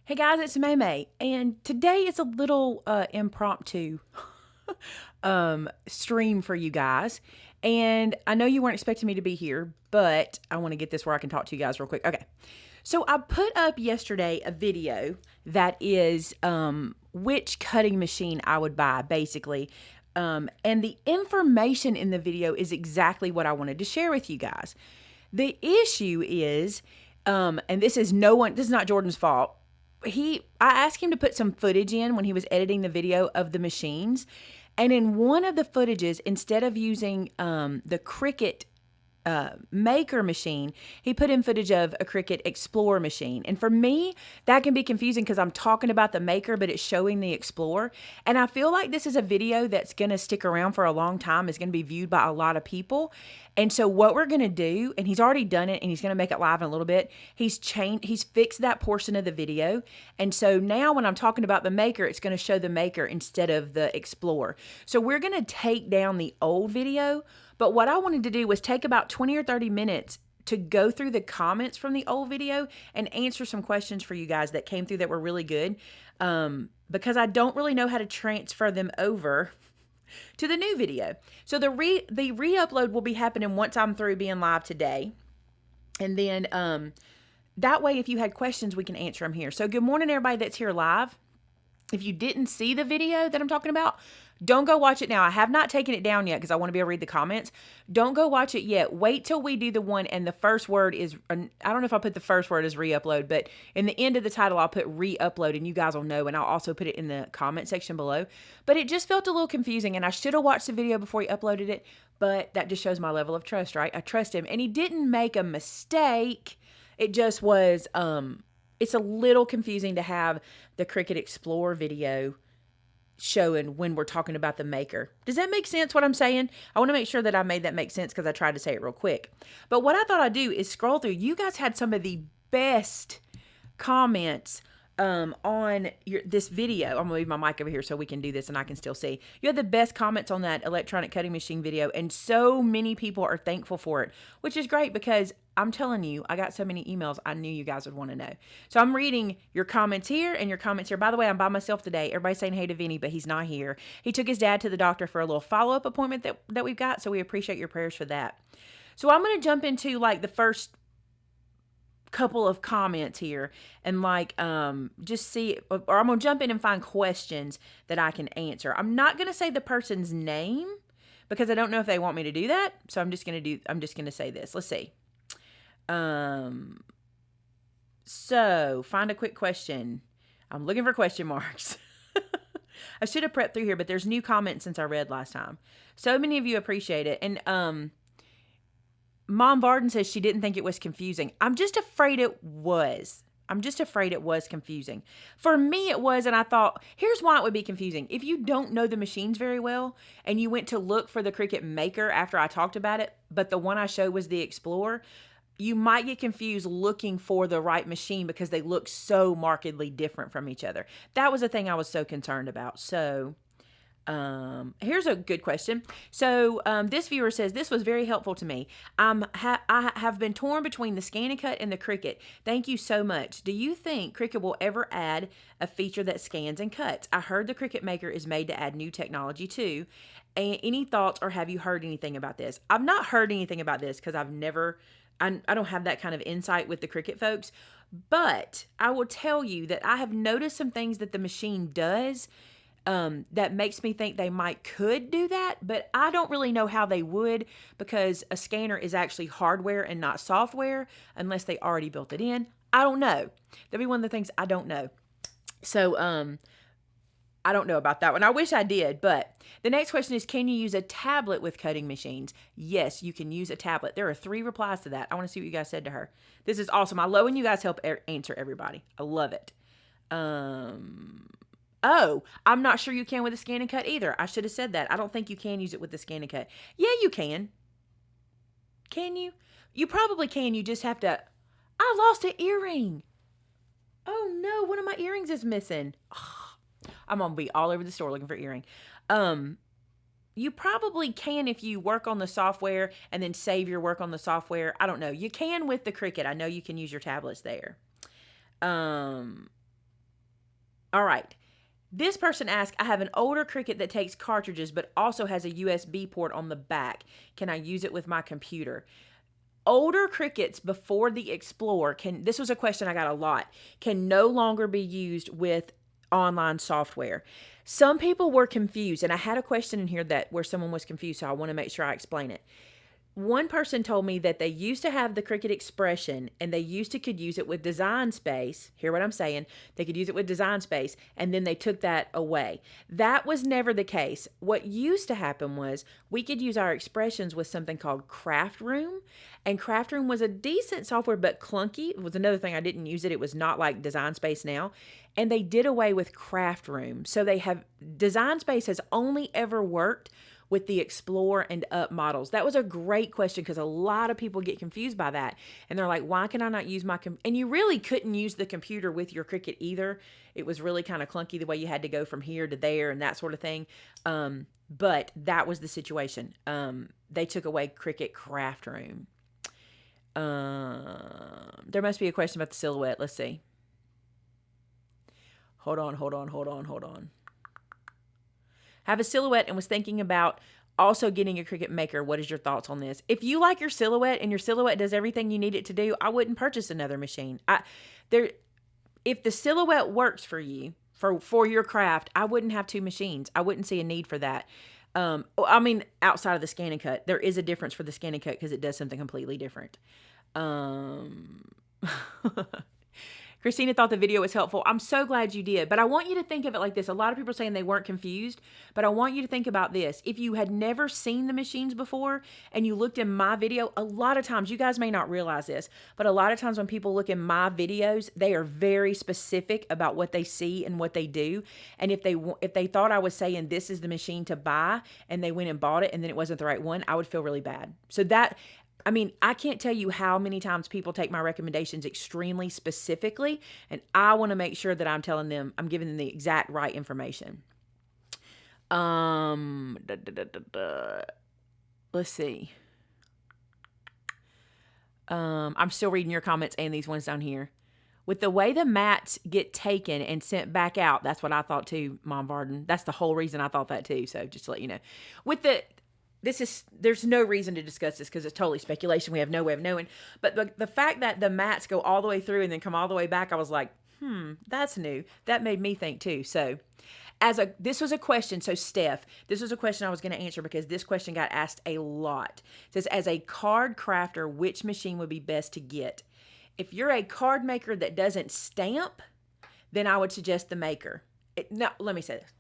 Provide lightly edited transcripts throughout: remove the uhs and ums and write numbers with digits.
Hey guys, it's Maymay, and today is a little impromptu stream for you guys. And I know you weren't expecting me to be here, but I want to get this where I can talk to you guys real quick. Okay. So I put up yesterday a video that is which cutting machine I would buy, basically. And the information in the video is exactly what I wanted to share with you guys. The issue is, and this is not Jordan's fault. I asked him to put some footage in when he was editing the video of the machines. And in one of the footages, instead of using the Cricut maker machine, he put in footage of a Cricut Explorer machine. And for me, that can be confusing because I'm talking about the maker, but it's showing the Explorer. And I feel like this is a video that's going to stick around for a long time, is going to be viewed by a lot of people. And so what we're going to do, and he's already done it and he's going to make it live in a little bit, he's fixed that portion of the video. And so now when I'm talking about the maker, it's going to show the maker instead of the Explorer. So we're going to take down the old video. But what I wanted to do was take about 20 or 30 minutes to go through the comments from the old video and answer some questions for you guys that came through that were really good, because I don't really know how to transfer them over to the new video. So the re-upload will be happening once I'm through being live today. And then that way, if you had questions, we can answer them here. So good morning, everybody that's here live. If you didn't see the video that I'm talking about, don't go watch it now. I have not taken it down yet because I want to be able to read the comments. Don't go watch it yet. Wait till we do the one and the first word is, I don't know if I'll put the first word as re-upload, but in the end of the title, I'll put re-upload and you guys will know, and I'll also put it in the comment section below. But it just felt a little confusing, and I should have watched the video before he uploaded it, but that just shows my level of trust, right? I trust him, and he didn't make a mistake. It just was, it's a little confusing to have the Cricut Explorer video showing when we're talking about the maker. Does that make sense what I'm saying? I want to make sure that I made that make sense because I tried to say it real quick. But what I thought I'd do is scroll through. You guys had some of the best comments on this video. I'm gonna leave my mic over here so we can do this and I can still see. You had the best comments on that electronic cutting machine video, and so many people are thankful for it, which is great because I'm telling you, I got so many emails I knew you guys would want to know. So I'm reading your comments here and your comments here. By the way, I'm by myself today. Everybody's saying hey to Vinny, but he's not here. He took his dad to the doctor for a little follow-up appointment that we've got, so we appreciate your prayers for that. So I'm going to jump into like the first couple of comments here and just see, or I'm gonna jump in and find questions that I can answer. I'm not gonna say the person's name because I don't know if they want me to do that, so I'm just gonna say this. Let's see. So find a quick question. I'm looking for question marks. I should have prepped through here, but there's new comments since I read last time. So many of you appreciate it. And Mom Varden says she didn't think it was confusing. I'm just afraid it was. I'm just afraid it was confusing. For me, it was, and I thought, here's why it would be confusing. If you don't know the machines very well, and you went to look for the Cricut Maker after I talked about it, but the one I showed was the Explorer, you might get confused looking for the right machine because they look so markedly different from each other. That was the thing I was so concerned about. So here's a good question. So this viewer says, this was very helpful to me. I have been torn between the Scan & Cut and the Cricut. Thank you so much. Do you think Cricut will ever add a feature that scans and cuts? I heard the Cricut Maker is made to add new technology too. And any thoughts, or have you heard anything about this? I've not heard anything about this because I don't have that kind of insight with the Cricut folks. But I will tell you that I have noticed some things that the machine does that makes me think they could do that, but I don't really know how they would because a scanner is actually hardware and not software unless they already built it in. I don't know. That'd be one of the things I don't know. So, I don't know about that one. I wish I did, but the next question is, can you use a tablet with cutting machines? Yes, you can use a tablet. There are 3 replies to that. I want to see what you guys said to her. This is awesome. I love when you guys help answer everybody. I love it. Oh, I'm not sure you can with a Scan & Cut either. I should have said that. I don't think you can use it with the Scan & Cut. Yeah, you can. Can you? You probably can. You just have to... I lost an earring. Oh no, one of my earrings is missing. Oh, I'm going to be all over the store looking for earring. You probably can if you work on the software and then save your work on the software. I don't know. You can with the Cricut. I know you can use your tablets there. All right. This person asked, I have an older Cricut that takes cartridges, but also has a USB port on the back. Can I use it with my computer? Older Cricuts before the Explorer this was a question I got a lot, can no longer be used with online software. Some people were confused, and I had a question in here where someone was confused, so I want to make sure I explain it. One person told me that they used to have the Cricut Expression and could use it with Design Space. Hear what I'm saying? They could use it with Design Space, and then they took that away. That was never the case. What used to happen was we could use our expressions with something called Craft Room, and Craft Room was a decent software but clunky. It was another thing I didn't use it. It was not like Design Space now, and they did away with Craft Room. So Design Space has only ever worked with the Explore and Up models. That was a great question because a lot of people get confused by that. And they're like, why can I not use my and you really couldn't use the computer with your Cricut either. It was really kind of clunky the way you had to go from here to there and that sort of thing. But that was the situation. They took away Cricut Craft Room. There must be a question about the silhouette. Let's see. Hold on. Have a silhouette and was thinking about also getting a Cricut Maker. What is your thoughts on this? If you like your silhouette and your silhouette does everything you need it to do, I wouldn't purchase another machine. If the silhouette works for you, for your craft, I wouldn't have two machines. I wouldn't see a need for that. I mean, outside of the scan and cut, there is a difference for the scan and cut because it does something completely different. Christina thought the video was helpful. I'm so glad you did. But I want you to think of it like this. A lot of people are saying they weren't confused, but I want you to think about this. If you had never seen the machines before and you looked in my video, a lot of times, you guys may not realize this, but a lot of times when people look in my videos, they are very specific about what they see and what they do. And if they thought I was saying this is the machine to buy and they went and bought it and then it wasn't the right one, I would feel really bad. So I can't tell you how many times people take my recommendations extremely specifically, and I want to make sure that I'm giving them the exact right information. Let's see. I'm still reading your comments and these ones down here. With the way the mats get taken and sent back out, that's what I thought too, Mom Varden. That's the whole reason I thought that too, so just to let you know. There's no reason to discuss this because it's totally speculation. We have no way of knowing. But the fact that the mats go all the way through and then come all the way back, I was like, that's new. That made me think too. So this was a question. So Steph, this was a question I was going to answer because this question got asked a lot. It says, as a card crafter, which machine would be best to get? If you're a card maker that doesn't stamp, then I would suggest the Maker. Let me say this.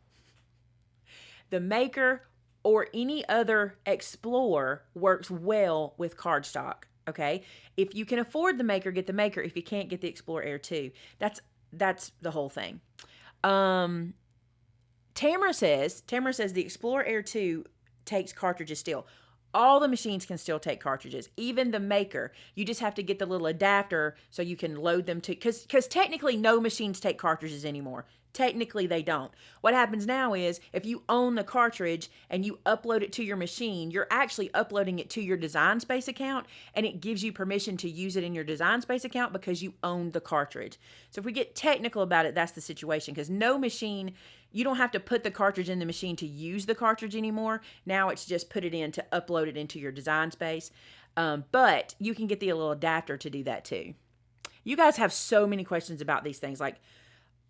The Maker or any other Explorer works well with cardstock, okay? If you can afford the Maker, get the Maker. If you can't, get the Explorer Air 2. That's the whole thing. Tamara says the Explorer Air 2 takes cartridges still. All the machines can still take cartridges, even the Maker. You just have to get the little adapter so you can load them to, because technically no machines take cartridges anymore. Technically, they don't. What happens now is if you own the cartridge and you upload it to your machine, you're actually uploading it to your Design Space account, and it gives you permission to use it in your Design Space account because you own the cartridge. So if we get technical about it, that's the situation, because no machine, you don't have to put the cartridge in the machine to use the cartridge anymore. Now it's just put it in to upload it into your Design Space. But you can get the little adapter to do that too. You guys have so many questions about these things. Like,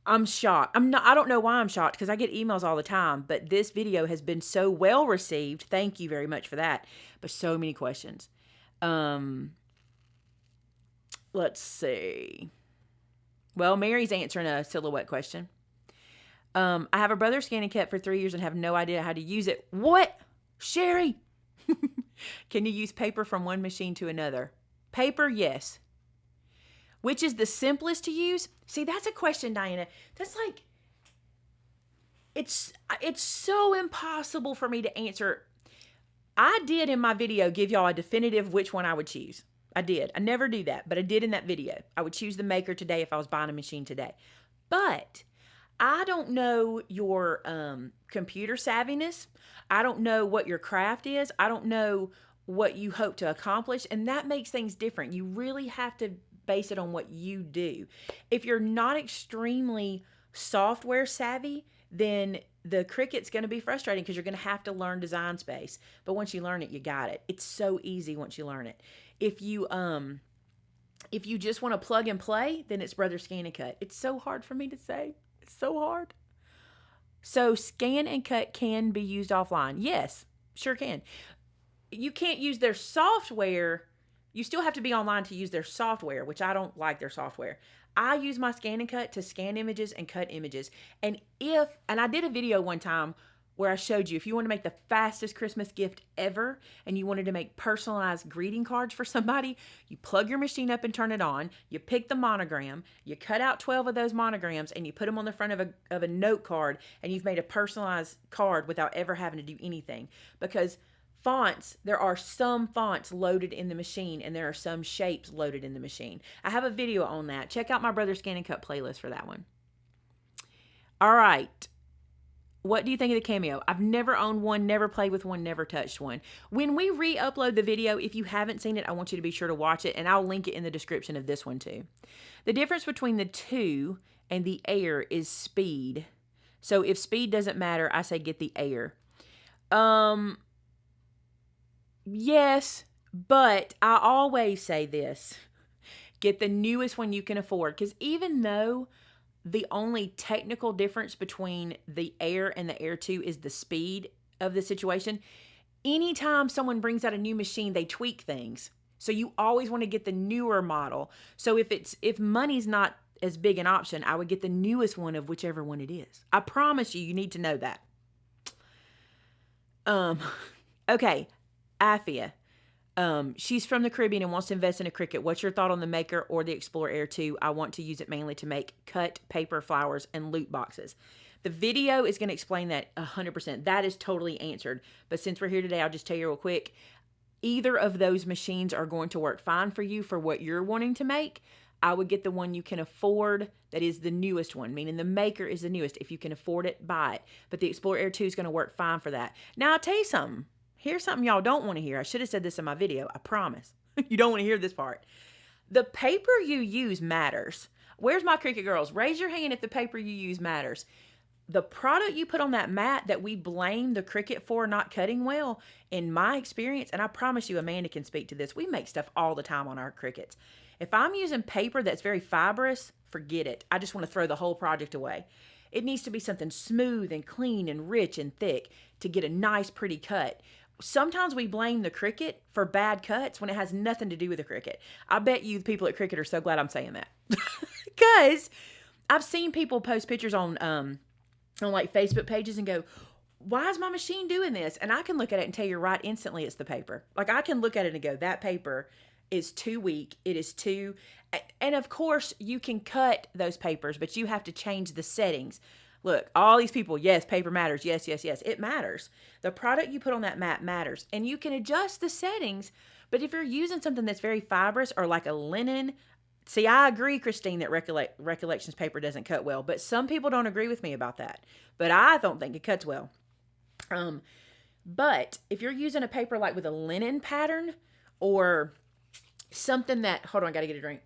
I'm shocked. I don't know why I'm shocked because I get emails all the time, but this video has been so well received. Thank you very much for that. But so many questions. Let's see. Well, Mary's answering a silhouette question. I have a brother scanning cut for 3 years and have no idea how to use it. What? Sherry? Can you use paper from one machine to another? Paper, yes. Which is the simplest to use? See, that's a question, Diana. That's like, it's so impossible for me to answer. I did in my video give y'all a definitive which one I would choose. I did. I never do that, but I did in that video. I would choose the Maker today if I was buying a machine today. But I don't know your computer savviness. I don't know what your craft is. I don't know what you hope to accomplish, and that makes things different. You really have to base it on what you do. If you're not extremely software savvy, then the Cricut's going to be frustrating because you're going to have to learn Design Space. But once you learn it, you got it. It's so easy once you learn it. If you just want to plug and play, then it's Brother Scan and Cut. It's so hard for me to say. It's so hard. So Scan and Cut can be used offline. Yes, sure can. You can't use their software. You still have to be online to use their software, which I don't like their software. I use my Scan and Cut to scan images and cut images. And I did a video one time where I showed you, if you want to make the fastest Christmas gift ever and you wanted to make personalized greeting cards for somebody, you plug your machine up and turn it on, you pick the monogram, you cut out 12 of those monograms and you put them on the front of a note card, and you've made a personalized card without ever having to do anything. Because fonts, there are some fonts loaded in the machine and there are some shapes loaded in the machine. I have a video on that. Check out my Brother Scan and Cut playlist for that one. All right. What do you think of the Cameo? I've never owned one, never played with one, never touched one. When we re-upload the video, if you haven't seen it, I want you to be sure to watch it, and I'll link it in the description of this one too. The difference between the two and the Air is speed. So if speed doesn't matter, I say get the Air. Yes, but I always say this. Get the newest one you can afford, because even though the only technical difference between the Air and the Air 2 is the speed of the situation, anytime someone brings out a new machine, they tweak things. So you always want to get the newer model. So if money's not as big an option, I would get the newest one of whichever one it is. I promise you need to know that. Okay, Afia. She's from the Caribbean and wants to invest in a Cricut. What's your thought on the Maker or the Explorer Air 2? I want to use it mainly to make cut paper flowers and loot boxes. The video is going to explain that 100%. That is totally answered. But since we're here today, I'll just tell you real quick. Either of those machines are going to work fine for you for what you're wanting to make. I would get the one you can afford that is the newest one, meaning the Maker is the newest. If you can afford it, buy it. But the Explorer Air 2 is going to work fine for that. Now, I'll tell you something. Here's something y'all don't want to hear. I should have said this in my video. I promise. You don't want to hear this part. The paper you use matters. Where's my Cricut girls? Raise your hand if the paper you use matters. The product you put on that mat that we blame the Cricut for not cutting well, in my experience, and I promise you Amanda can speak to this, we make stuff all the time on our Cricuts. If I'm using paper that's very fibrous, forget it. I just want to throw the whole project away. It needs to be something smooth and clean and rich and thick to get a nice, pretty cut. Sometimes we blame the Cricut for bad cuts when it has nothing to do with the Cricut. I bet you the people at Cricut are so glad I'm saying that. Because I've seen people post pictures on like Facebook pages and go, why is my machine doing this? And I can look at it and tell you right instantly it's the paper. Like I can look at it and go, that paper is too weak. It is too... And of course you can cut those papers, but you have to change the settings. Look, all these people, yes, paper matters. Yes, yes, yes, it matters. The product you put on that mat matters. And you can adjust the settings, but if you're using something that's very fibrous or like a linen, see, I agree, Christine, that Recollections paper doesn't cut well, but some people don't agree with me about that. But I don't think it cuts well. But if you're using a paper like with a linen pattern or something that, hold on, I got to get a drink.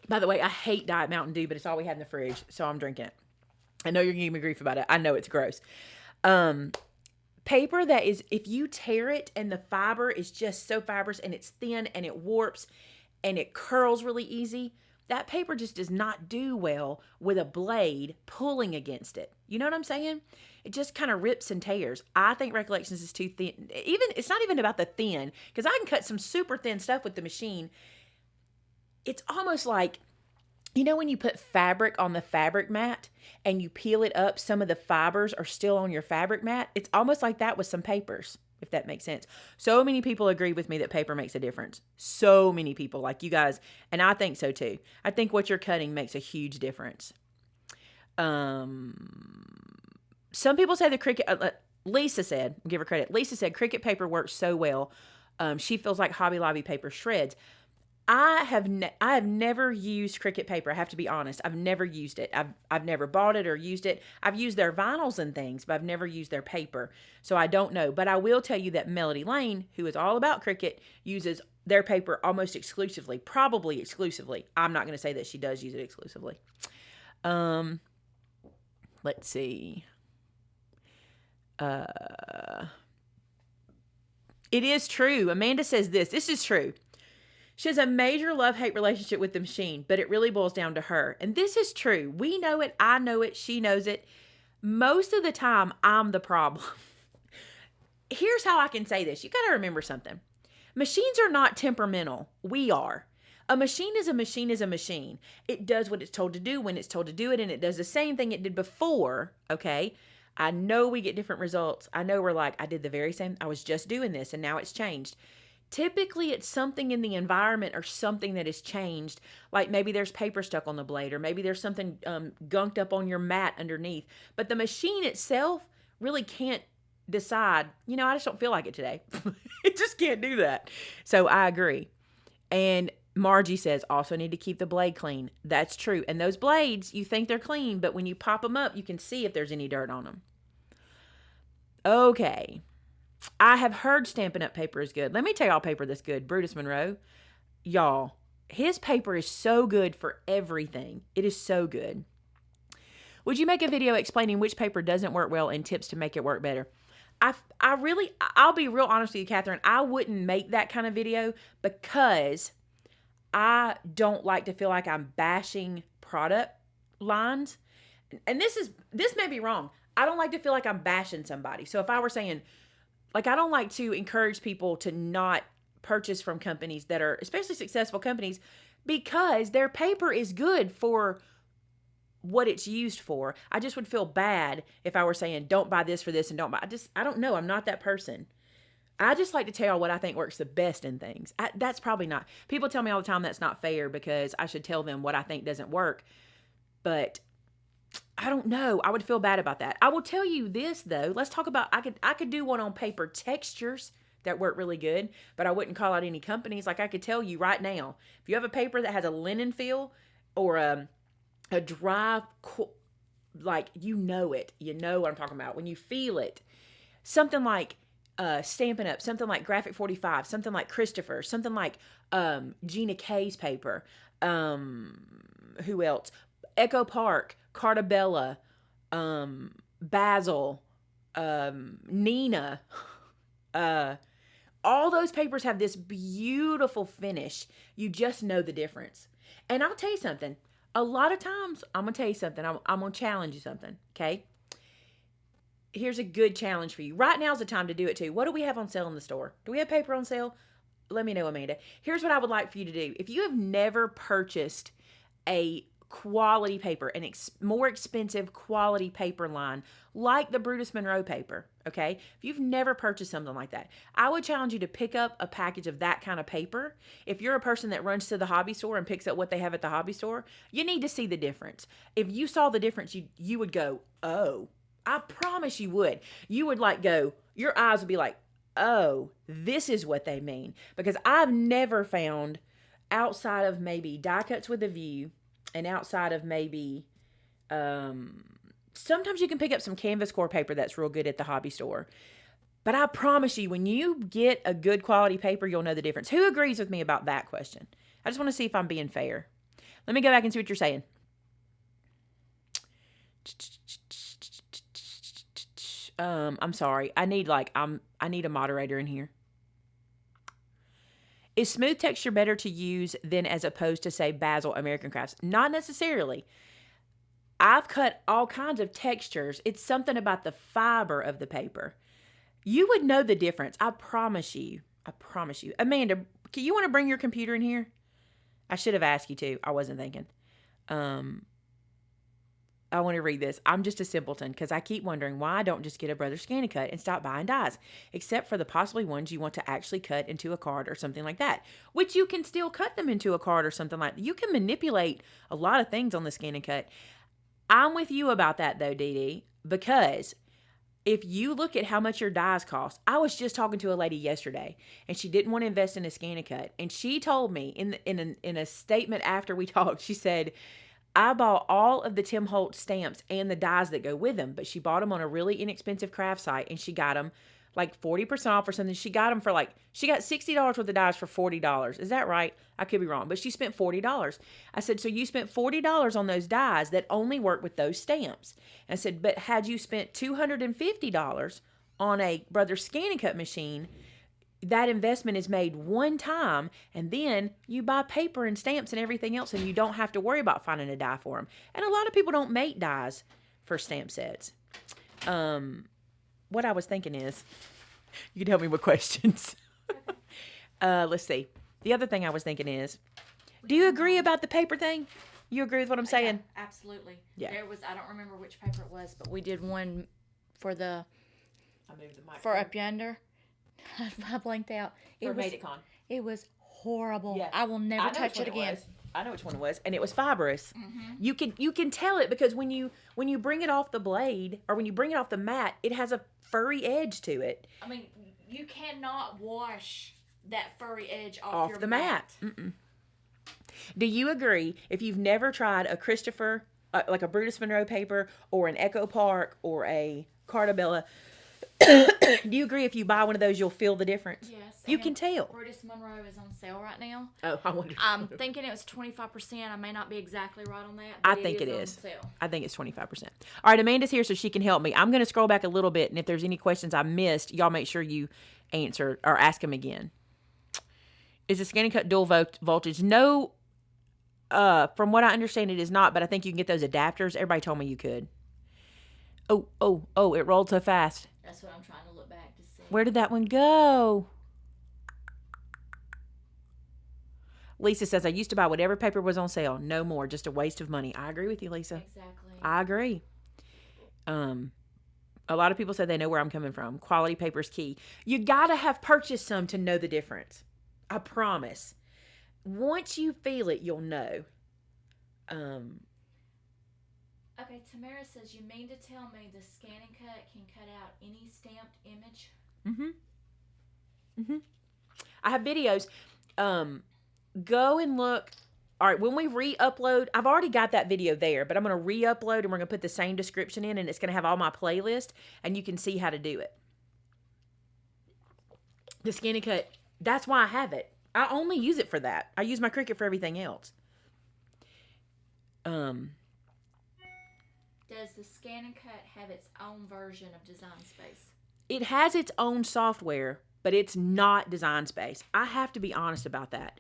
By the way, I hate Diet Mountain Dew, but it's all we had in the fridge, so I'm drinking it. I know you're going to give me grief about it. I know it's gross. Paper that is, if you tear it and the fiber is just so fibrous and it's thin and it warps and it curls really easy, that paper just does not do well with a blade pulling against it. You know what I'm saying? It just kind of rips and tears. I think Recollections is too thin. It's not even about the thin, because I can cut some super thin stuff with the machine. It's almost like, you know, when you put fabric on the fabric mat and you peel it up, some of the fibers are still on your fabric mat. It's almost like that with some papers, if that makes sense. So many people agree with me that paper makes a difference. So many people, like you guys, and I think so too. I think what you're cutting makes a huge difference. Some people say the Cricut, Lisa said, give her credit, Lisa said Cricut paper works so well. She feels like Hobby Lobby paper shreds. I have never used Cricut paper. I have to be honest. I've never used it. I've never bought it or used it. I've used their vinyls and things, but I've never used their paper. So I don't know. But I will tell you that Melody Lane, who is all about Cricut, uses their paper almost exclusively, probably exclusively. I'm not going to say that she does use it exclusively. Let's see. It is true. Amanda says this. This is true. She has a major love-hate relationship with the machine, but it really boils down to her. And this is true. We know it. I know it. She knows it. Most of the time, I'm the problem. Here's how I can say this. You got to remember something. Machines are not temperamental. We are. A machine is a machine is a machine. It does what it's told to do when it's told to do it, and it does the same thing it did before, okay? I know we get different results. I know we're like, I did the very same. I was just doing this, and now it's changed. Typically, it's something in the environment or something that has changed. Like maybe there's paper stuck on the blade, or maybe there's something gunked up on your mat underneath. But the machine itself really can't decide, I just don't feel like it today. It just can't do that. So I agree. And Margie says, also need to keep the blade clean. That's true. And those blades, you think they're clean, but when you pop them up, you can see if there's any dirt on them. Okay. I have heard Stampin' Up! Paper is good. Let me tell y'all paper that's good. Brutus Monroe. Y'all, his paper is so good for everything. It is so good. Would you make a video explaining which paper doesn't work well and tips to make it work better? I'll be real honest with you, Catherine. I wouldn't make that kind of video because I don't like to feel like I'm bashing product lines. And this may be wrong. I don't like to feel like I'm bashing somebody. So if I were saying, like, I don't like to encourage people to not purchase from companies that are, especially successful companies, because their paper is good for what it's used for. I just would feel bad if I were saying, don't buy this for this and don't buy. I don't know. I'm not that person. I just like to tell y'all what I think works the best in things. That's probably not. People tell me all the time that's not fair because I should tell them what I think doesn't work. But I don't know. I would feel bad about that. I will tell you this though. Let's talk about, I could do one on paper textures that work really good, but I wouldn't call out any companies. Like I could tell you right now, if you have a paper that has a linen feel or a dry, like you know what I'm talking about. When you feel it, something like Stampin' Up, something like Graphic 45, something like Christopher, something like Gina K's paper. Who else? Echo Park, Cartabella, Basil, Nina. All those papers have this beautiful finish. You just know the difference. And I'll tell you something. A lot of times, I'm going to tell you something. I'm going to challenge you something, okay? Here's a good challenge for you. Right now is the time to do it too. What do we have on sale in the store? Do we have paper on sale? Let me know, Amanda. Here's what I would like for you to do. If you have never purchased a quality paper, more expensive quality paper line, like the Brutus Monroe paper, okay? If you've never purchased something like that, I would challenge you to pick up a package of that kind of paper. If you're a person that runs to the hobby store and picks up what they have at the hobby store, you need to see the difference. If you saw the difference, you would go, oh, I promise you would. You would your eyes would be like, oh, this is what they mean. Because I've never found, outside of maybe Die Cuts with a View, and outside of maybe, sometimes you can pick up some canvas core paper that's real good at the hobby store. But I promise you, when you get a good quality paper, you'll know the difference. Who agrees with me about that question? I just want to see if I'm being fair. Let me go back and see what you're saying. I'm sorry. I need a moderator in here. Is smooth texture better to use than as opposed to, say, Basil American Crafts? Not necessarily. I've cut all kinds of textures. It's something about the fiber of the paper. You would know the difference. I promise you. I promise you. Amanda, you want to bring your computer in here? I should have asked you to. I wasn't thinking. I want to read this. I'm just a simpleton because I keep wondering why I don't just get a Brother ScanNCut and stop buying dies, except for the possibly ones you want to actually cut into a card or something like that, which you can still cut them into a card or something like that. You can manipulate a lot of things on the ScanNCut. I'm with you about that though, Dee Dee, because if you look at how much your dies cost, I was just talking to a lady yesterday and she didn't want to invest in a ScanNCut. And she told me in a statement after we talked, she said, I bought all of the Tim Holtz stamps and the dies that go with them, but she bought them on a really inexpensive craft site and she got them like 40% off or something. She got them for like, she got $60 worth of dies for $40. Is that right? I could be wrong, but she spent $40. I said, so you spent $40 on those dies that only work with those stamps. And I said, but had you spent $250 on a Brothers Scan and Cut machine, that investment is made one time, and then you buy paper and stamps and everything else, and you don't have to worry about finding a die for them. And a lot of people don't make dies for stamp sets. What I was thinking is, you can help me with questions. Let's see. The other thing I was thinking is, do you agree about the paper thing? You agree with what I'm saying? Yeah, absolutely. Yeah. There was, I don't remember which paper it was, but we did one for the, I moved the mic for up yonder. I blanked out. for Made It Con. It was horrible. Yeah. I will never touch it again. I know which one it was, and it was fibrous. Mm-hmm. You can tell it because when you bring it off the blade or when you bring it off the mat, it has a furry edge to it. I mean, you cannot wash that furry edge off your the mat. Mm-mm. Do you agree? If you've never tried a Christopher, like a Brutus Monroe paper, or an Echo Park, or a Cartabella, do you agree if you buy one of those, you'll feel the difference? Yes. You can tell. Brutus Monroe is on sale right now. Oh, I wonder. I'm thinking it was 25%. I may not be exactly right on that. I But think it on is. sale. I think it's 25%. All right, Amanda's here so she can help me. I'm going to scroll back a little bit, and if there's any questions I missed, y'all make sure you answer or ask them again. Is the Scan and Cut dual voltage? No, from what I understand, it is not, but I think you can get those adapters. Everybody told me you could. Oh, it rolled so fast. That's what I'm trying to look back to see. Where did that one go? Lisa says, I used to buy whatever paper was on sale. No more. Just a waste of money. I agree with you, Lisa. Exactly. I agree. A lot of people say they know where I'm coming from. Quality paper is key. You got to have purchased some to know the difference. I promise. Once you feel it, you'll know. Okay, Tamara says, you mean to tell me the Scan and Cut can cut out any stamped image? I have videos. Go and look. All right, when we re-upload, I've already got that video there, but I'm going to re-upload and we're going to put the same description in, and it's going to have all my playlist, and you can see how to do it. The Scan and Cut, that's why I have it. I only use it for that. I use my Cricut for everything else. Does the Scan and Cut have its own version of Design Space? It has its own software, but it's not Design Space. I have to be honest about that.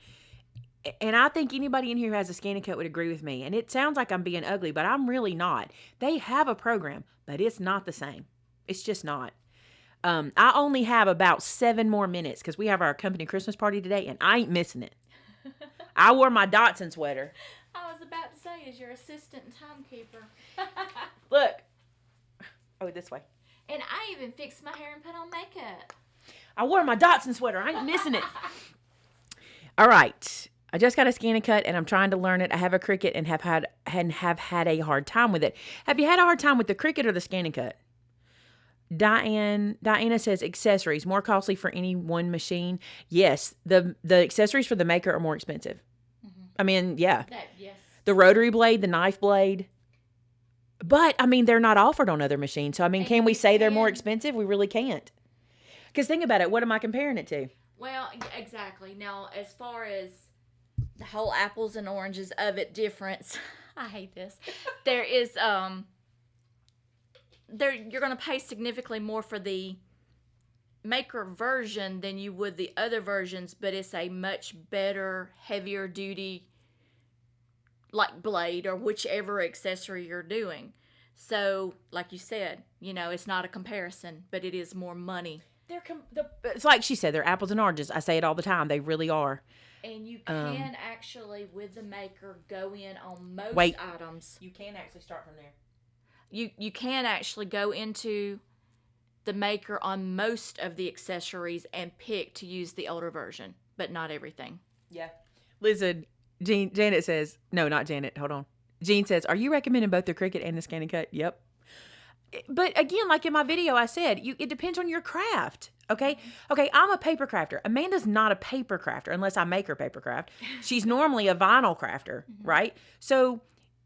And I think anybody in here who has a Scan and Cut would agree with me. And it sounds like I'm being ugly, but I'm really not. They have a program, but it's not the same. It's just not. I only have about 7 more minutes because we have our company Christmas party today, and I ain't missing it. I wore my Dotson sweater. I was about to say, is your assistant and timekeeper. Look. Oh, this way. And I even fixed my hair and put on makeup. I wore my Dotson sweater. I ain't missing it. All right. I just got a Scan and Cut, and I'm trying to learn it. I have a Cricut and have had a hard time with it. Have you had a hard time with the Cricut or the Scan and Cut? Diana says accessories more costly for any one machine. Yes, the accessories for the maker are more expensive. I mean, yeah. Yes. The rotary blade, the knife blade. But, I mean, they're not offered on other machines. So, I mean, can we say they're more expensive? We really can't. Because think about it. What am I comparing it to? Well, exactly. Now, as far as the whole apples and oranges of it difference, I hate this. There is, you're going to pay significantly more for the maker version than you would the other versions, but it's a much better, heavier duty, like blade or whichever accessory you're doing. So, like you said, it's not a comparison, but it is more money. It's like she said, they're apples and oranges. I say it all the time. They really are. And you can actually, with the maker, go in on most items. You can actually start from there. You can actually go into the maker on most of the accessories and pick to use the older version, but not everything. Yeah. Listen, Janet says, no, not Janet. Hold on. Jean says, are you recommending both the Cricut and the Scan and Cut? Yep. But again, like in my video, I said, it depends on your craft. Okay. Okay. I'm a paper crafter. Amanda's not a paper crafter unless I make her paper craft. She's normally a vinyl crafter, right? So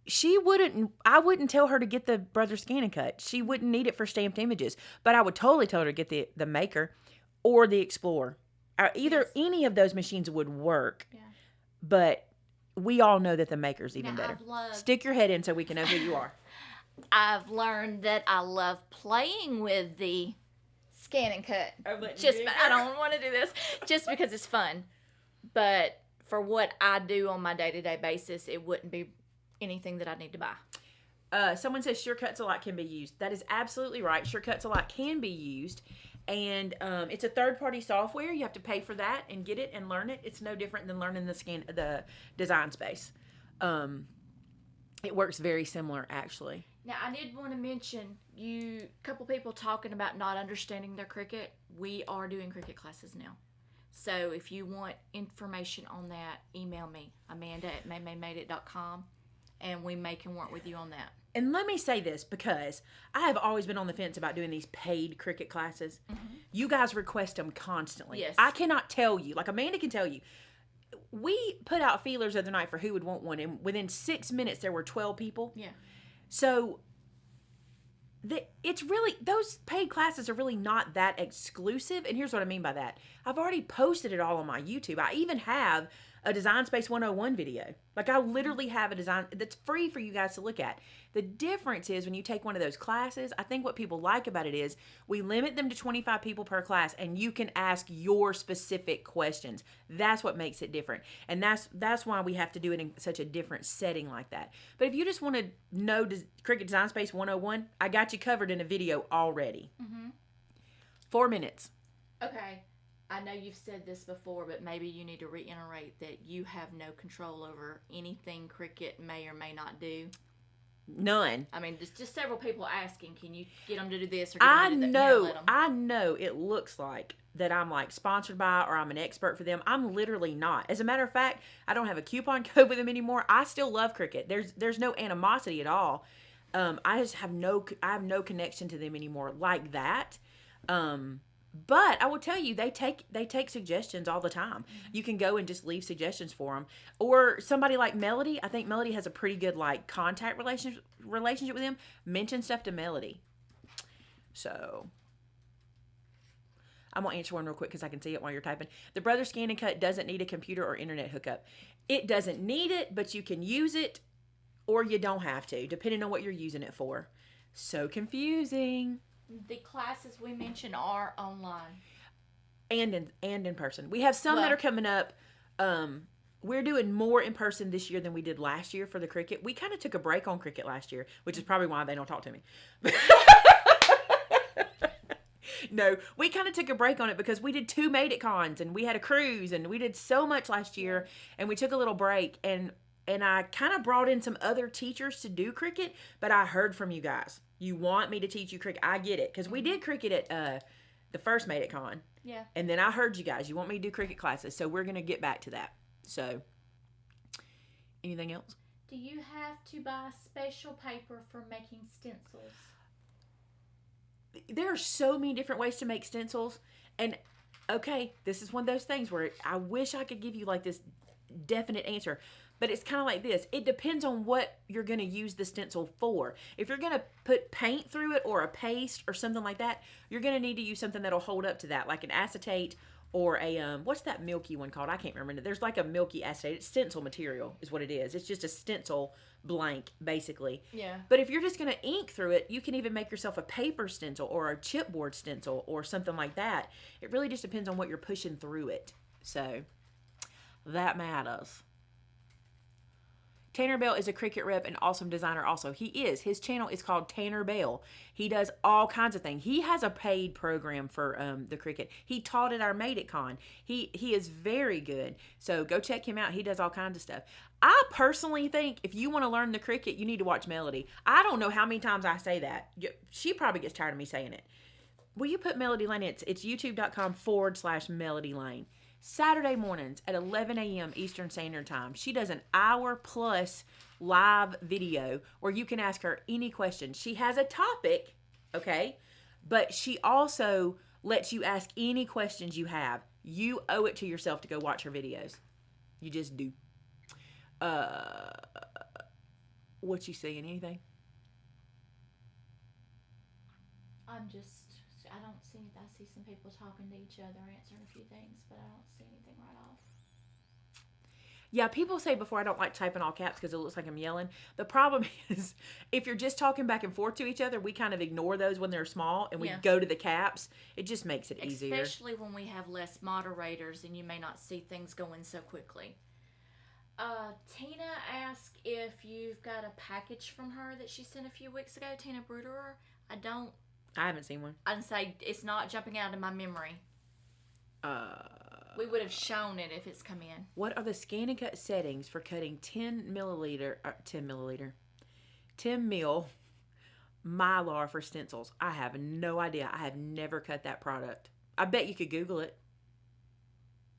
I wouldn't tell her to get the Brother Scan and Cut. She wouldn't need it for stamped images, but I would totally tell her to get the Maker or the Explorer. Either any of those machines would work. Yeah. But we all know that the Maker's even Now, better. Stick your head in so we can know who you are. I've learned that I love playing with the Scan and Cut. I don't want to do this just because it's fun. But for what I do on my day-to-day basis, it wouldn't be anything that I need to buy. Someone says Sure Cuts a Lot can be used. That is absolutely right. Sure Cuts a Lot can be used. And it's a third-party software. You have to pay for that and get it and learn it. It's no different than learning the Design Space. It works very similar, actually. Now, I did want to mention a couple people talking about not understanding their Cricut. We are doing Cricut classes now. So if you want information on that, email me, Amanda@maymaymadeit.com, and we can work with you on that. And let me say this, because I have always been on the fence about doing these paid Cricut classes. Mm-hmm. You guys request them constantly. Yes. I cannot tell you, like Amanda can tell you. We put out feelers the other night for who would want one, and within 6 minutes there were 12 people. Yeah. So it's really, those paid classes are really not that exclusive. And here's what I mean by that. I've already posted it all on my YouTube. I even have a Design Space 101 video. Like, I literally have a design that's free for you guys to look at. The difference is when you take one of those classes, I think what people like about it is we limit them to 25 people per class, and you can ask your specific questions. That's what makes it different. And that's why we have to do it in such a different setting like that. But if you just want to know Cricut Design Space 101, I got you covered in a video already. Mm-hmm. 4 minutes. Okay. I know you've said this before, but maybe you need to reiterate that you have no control over anything Cricut may or may not do. None. I mean, there's just several people asking, can you get them to do this or get them to do that? I know it looks like that I'm like sponsored by or I'm an expert for them. I'm literally not. As a matter of fact, I don't have a coupon code with them anymore. I still love Cricut. There's no animosity at all. I just have no connection to them anymore like that. But I will tell you, they take suggestions all the time. Mm-hmm. You can go and just leave suggestions for them. Or somebody like Melody. I think Melody has a pretty good like contact relationship with them. Mention stuff to Melody. So I'm going to answer one real quick because I can see it while you're typing. The Brother Scan and Cut doesn't need a computer or internet hookup. It doesn't need it, but you can use it or you don't have to, depending on what you're using it for. So confusing. The classes we mentioned are online and in person. We have some that are coming up. We're doing more in person this year than we did last year for the Cricut. We kind of took a break on Cricut last year, which is probably why they don't talk to me. No, we kind of took a break on it because we did 2 Made It cons and we had a cruise and we did so much last year, and we took a little break, and I kind of brought in some other teachers to do Cricut, but I heard from you guys. You want me to teach you Cricut. I get it. Because we did Cricut at the first Made It Con. Yeah. And then I heard you guys. You want me to do Cricut classes. So we're going to get back to that. So, anything else? Do you have to buy special paper for making stencils? There are so many different ways to make stencils. And, okay, this is one of those things where I wish I could give you like this definite answer. But it's kind of like this. It depends on what you're going to use the stencil for. If you're going to put paint through it or a paste or something like that, you're going to need to use something that'll hold up to that, like an acetate or a, what's that milky one called? I can't remember. There's like a milky acetate. It's stencil material is what it is. It's just a stencil blank, basically. Yeah. But if you're just going to ink through it, you can even make yourself a paper stencil or a chipboard stencil or something like that. It really just depends on what you're pushing through it. So, that matters. Tanner Bell is a Cricut rep and awesome designer also. He is. His channel is called Tanner Bell. He does all kinds of things. He has a paid program for the Cricut. He taught at our Made It Con. He is very good. So go check him out. He does all kinds of stuff. I personally think if you want to learn the Cricut, you need to watch Melody. I don't know how many times I say that. She probably gets tired of me saying it. Will you put Melody Lane? It's youtube.com/Melody Lane. Saturday mornings at 11 a.m. Eastern Standard Time. She does an hour-plus live video where you can ask her any question. She has a topic, okay? But she also lets you ask any questions you have. You owe it to yourself to go watch her videos. You just do. What you seeing? Anything? I don't see, I see some people talking to each other, answering a few things, but I don't see anything right off. Yeah, people say before I don't like typing all caps because it looks like I'm yelling. The problem is if you're just talking back and forth to each other, we kind of ignore those when they're small and we go to the caps. It just makes it easier. Especially when we have less moderators and you may not see things going so quickly. Tina asked if you've got a package from her that she sent a few weeks ago, Tina Bruderer. I haven't seen one. I'd say it's not jumping out of my memory. We would have shown it if it's come in. What are the scan and cut settings for cutting 10 mil mylar for stencils? I have no idea. I have never cut that product. I bet you could Google it.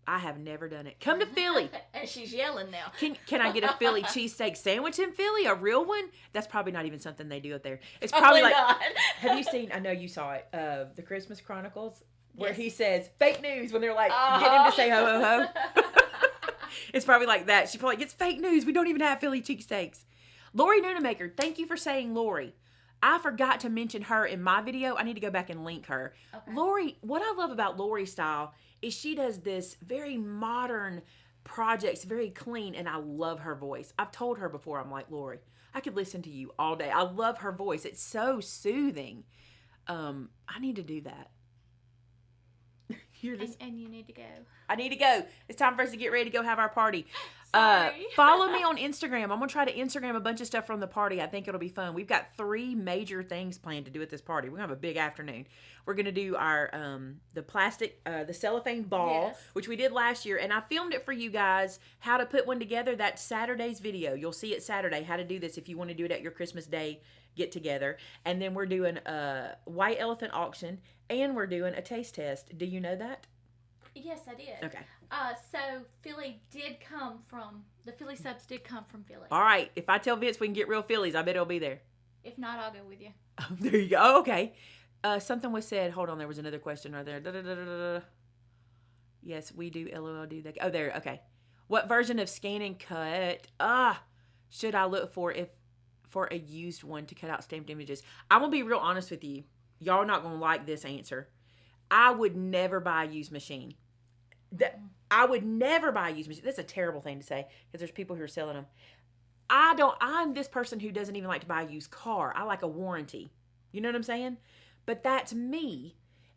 I have never done it. Come to Philly. And she's yelling now. Can I get a Philly cheesesteak sandwich in Philly? A real one? That's probably not even something they do up there. It's probably like, not. Have you seen, I know you saw it, the Christmas Chronicles, where he says fake news when they're like, get him to say ho, ho, ho. It's probably like that. She probably gets fake news. We don't even have Philly cheesesteaks. Lori Nunemaker, thank you for saying Lori. I forgot to mention her in my video. I need to go back and link her. Okay. Lori, what I love about Lori's style is she does this very modern projects, very clean, and I love her voice. I've told her before, I'm like, Lori, I could listen to you all day. I love her voice. It's so soothing. I need to do that. And you need to go. I need to go. It's time for us to get ready to go have our party. Sorry. Follow me on Instagram. I'm going to try to Instagram a bunch of stuff from the party. I think it'll be fun. We've got 3 major things planned to do at this party. We're going to have a big afternoon. We're going to do our the cellophane ball, which we did last year. And I filmed it for you guys, how to put one together. That's Saturday's video. You'll see it Saturday, how to do this if you want to do it at your Christmas Day get together. And then we're doing a white elephant auction, and we're doing a taste test. Do you know that? Yes, I did. Okay. So the Philly subs did come from Philly. All right. If I tell Vince we can get real Phillies, I bet it'll be there. If not, I'll go with you. There you go. Oh, okay. Something was said. Hold on. There was another question right there. Da-da-da-da-da. Yes, we do. LOL do that. Oh, there. Okay. What version of scan and cut should I look for a used one to cut out stamped images? I'm going to be real honest with you. Y'all are not going to like this answer. I would never buy a used machine. I would never buy a used machine. That's a terrible thing to say because there's people who are selling them. I'm this person who doesn't even like to buy a used car. I like a warranty. You know what I'm saying? But that's me.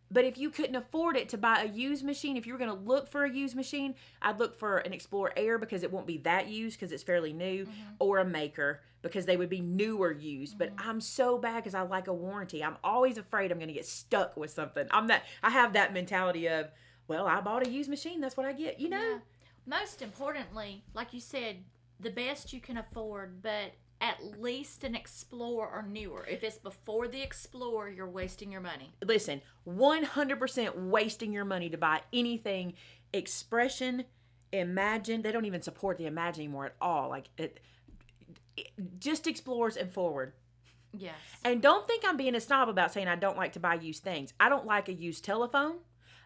But if you couldn't afford it to buy a used machine, if you were going to look for a used machine, I'd look for an Explorer Air because it won't be that used because it's fairly new, or a Maker because they would be newer used. But I'm so bad because I like a warranty. I'm always afraid I'm going to get stuck with something. I have that mentality of, well, I bought a used machine. That's what I get, you know? Yeah. Most importantly, like you said, the best you can afford, but at least an Explorer or newer. If it's before the Explorer, you're wasting your money. Listen, 100% wasting your money to buy anything Expression, Imagine. They don't even support the Imagine anymore at all. Like, just Explorers and forward. Yes. And don't think I'm being a snob about saying I don't like to buy used things. I don't like a used telephone.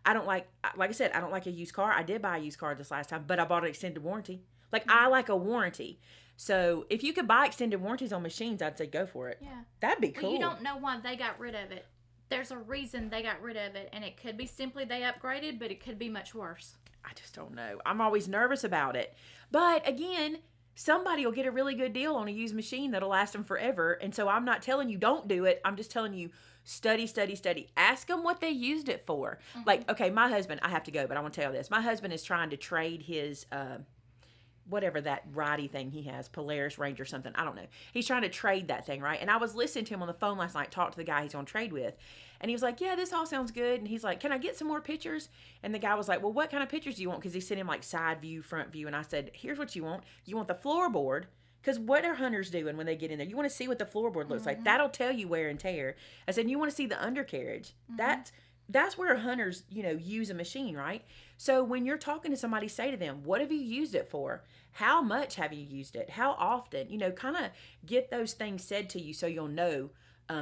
I don't like I said, I don't like a used car. I did buy a used car this last time, but I bought an extended warranty. Like, I like a warranty. So if you could buy extended warranties on machines, I'd say go for it. Yeah. That'd be cool. Well, you don't know why they got rid of it. There's a reason they got rid of it, and it could be simply they upgraded, but it could be much worse. I just don't know. I'm always nervous about it. But again, somebody will get a really good deal on a used machine that'll last them forever. And so I'm not telling you don't do it. I'm just telling you study, study, study. Ask them what they used it for. Like, okay, my husband, I have to go, but I want to tell you this. My husband is trying to trade his whatever that righty thing he has, Polaris Ranger something, I don't know. He's trying to trade that thing, right? And I was listening to him on the phone last night, talk to the guy he's going to trade with. And he was like, yeah, this all sounds good. And he's like, can I get some more pictures? And the guy was like, well, what kind of pictures do you want? Because he sent him like side view, front view. And I said, here's what you want. You want the floorboard. Because what are hunters doing when they get in there? You want to see what the floorboard looks like. That'll tell you wear and tear. I said, you want to see the undercarriage. That's where hunters, use a machine, right? So when you're talking to somebody, say to them, what have you used it for? How much have you used it? How often? Kind of get those things said to you so you'll know.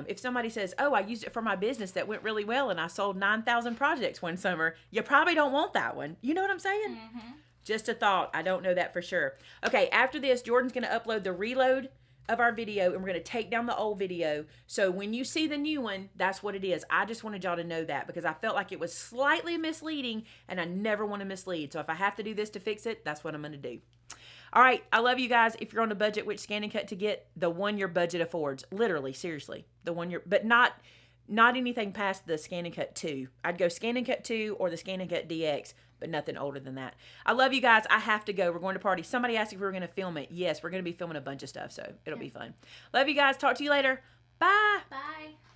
If somebody says, oh, I used it for my business that went really well and I sold 9,000 projects one summer, you probably don't want that one. You know what I'm saying? Just a thought. I don't know that for sure. Okay, after this, Jordan's going to upload the reload of our video and we're going to take down the old video. So when you see the new one, that's what it is. I just wanted y'all to know that because I felt like it was slightly misleading and I never want to mislead. So if I have to do this to fix it, that's what I'm going to do. All right, I love you guys. If you're on a budget, which Scan and Cut to get? The one your budget affords. Literally, seriously. The one but not anything past the Scan and Cut 2. I'd go Scan and Cut 2 or the Scan and Cut DX, but nothing older than that. I love you guys. I have to go. We're going to party. Somebody asked if we were going to film it. Yes, we're going to be filming a bunch of stuff, so it'll be fun. Love you guys. Talk to you later. Bye. Bye.